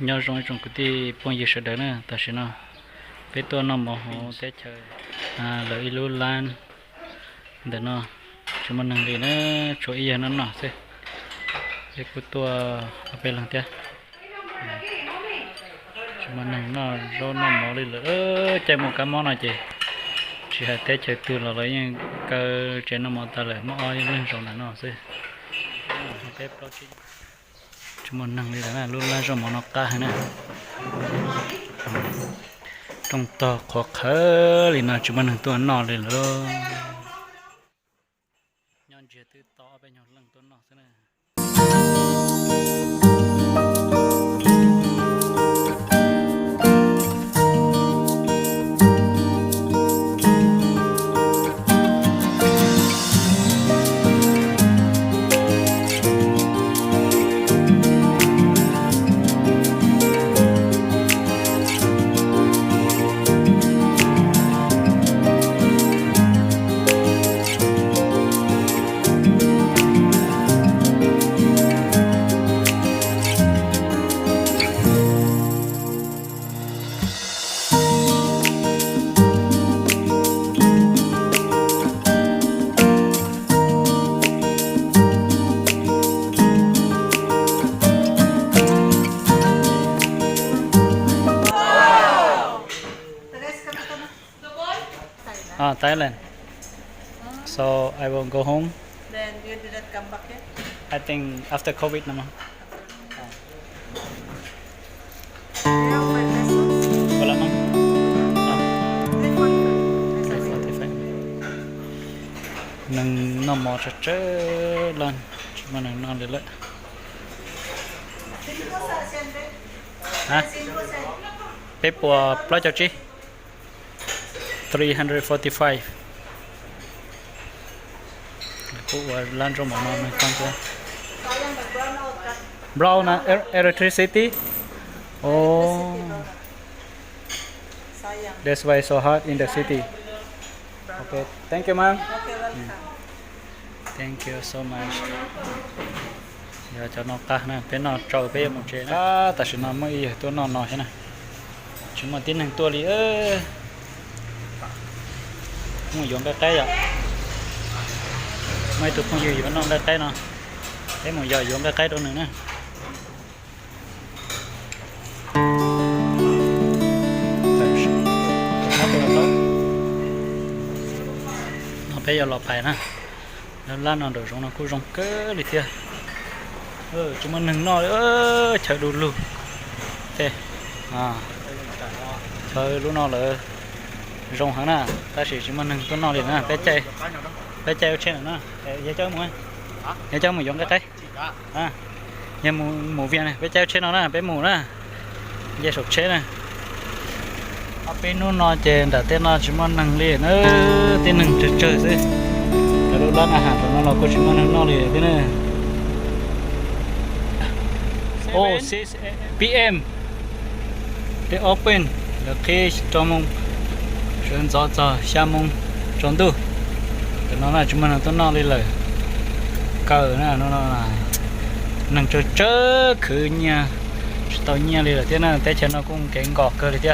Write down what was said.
nhau rồi trong cái tí phong gì sợ đấy nữa ta sẽ nó cái tua nó mỏ hồ té chơi lợi luôn lan để nó chúng mình nâng đi nó chỗ ý nó nọ thế cái tua ở bên lần kia chúng mình nâng nó rồi nó mỏ đi lỡ chạy một cái món này chỉ hay té chơi từ là lấy những cái trên nó mỏ ta lại mỏ lên rồi nó thế cái project chúng mình nâng đi là luôn là rồi mỏ nó ta hay nè trong to khó khăn thì nào chúng mình nâng tuần nọ đi rồi nhon chia từ to bên nhon lần tuần nọ thế này Thailand. So I will go home. Then you didn't come back yet? I think after COVID naman. You have 5 pesos? Wala man. 345. 45. Nang nó mò trơ lên, chúng mình nang được lại. Sino ko sa siyempre? Hả? Sino ko sa? Paper project chi? 345. Cô lan trong mỏ nó mình không có. Sayang nag-brown out ka. Brown electricity. Oh, Sayang. that's why it's so hot in the city. Okay, thank you, ma'am. Okay, welcome. Thank you so much. Giờ cho nó ta nè, cái nó trâu bé một chế nè. Ta sẽ nó mới tôi nó thế này. Chúng mà tiến hành tua đi không dùng cái à? Mấy tụi không dùng nó cái nó. Thế mà giờ dùng cái đó nữa nè. Nó bây giờ lọp phải nè. Nó lan nó được nó cứ rong cỡ đi thiệt. Chúng mình đừng nói chờ đủ luôn. Thế chờ lúc nào là rong hẳn nè, ta chỉ chúng mình đừng có nói liền nè, bé chơi trên nữa nè, dễ chơi mọi dễ chơi mình dùng cái nhà mù viên này, bé chơi trên nó nè, bé mù nè, dễ sụp chết nè. ở bênนู้นนอนเจนแต่เต้นนอนชิมันนั่งเล่นเต้นนั่งเฉยๆสิแต่ดูร้านอาหารตรงนั้นเราก็ชิมันนั่งนอนเลยที่นี่โอ้6 p.m. they open the cage จอมงเชิญจอ5 โมงจนตู้แต่น้องน่ะชิมันนั่งต้นนอนเลยเกิดน่ะน้องน่ะนั่งเฉยๆคือเนี่ยตอนเนี่ยเลยที่นั่นแต่ฉันเราคงเก่งกอกเกินเลยที่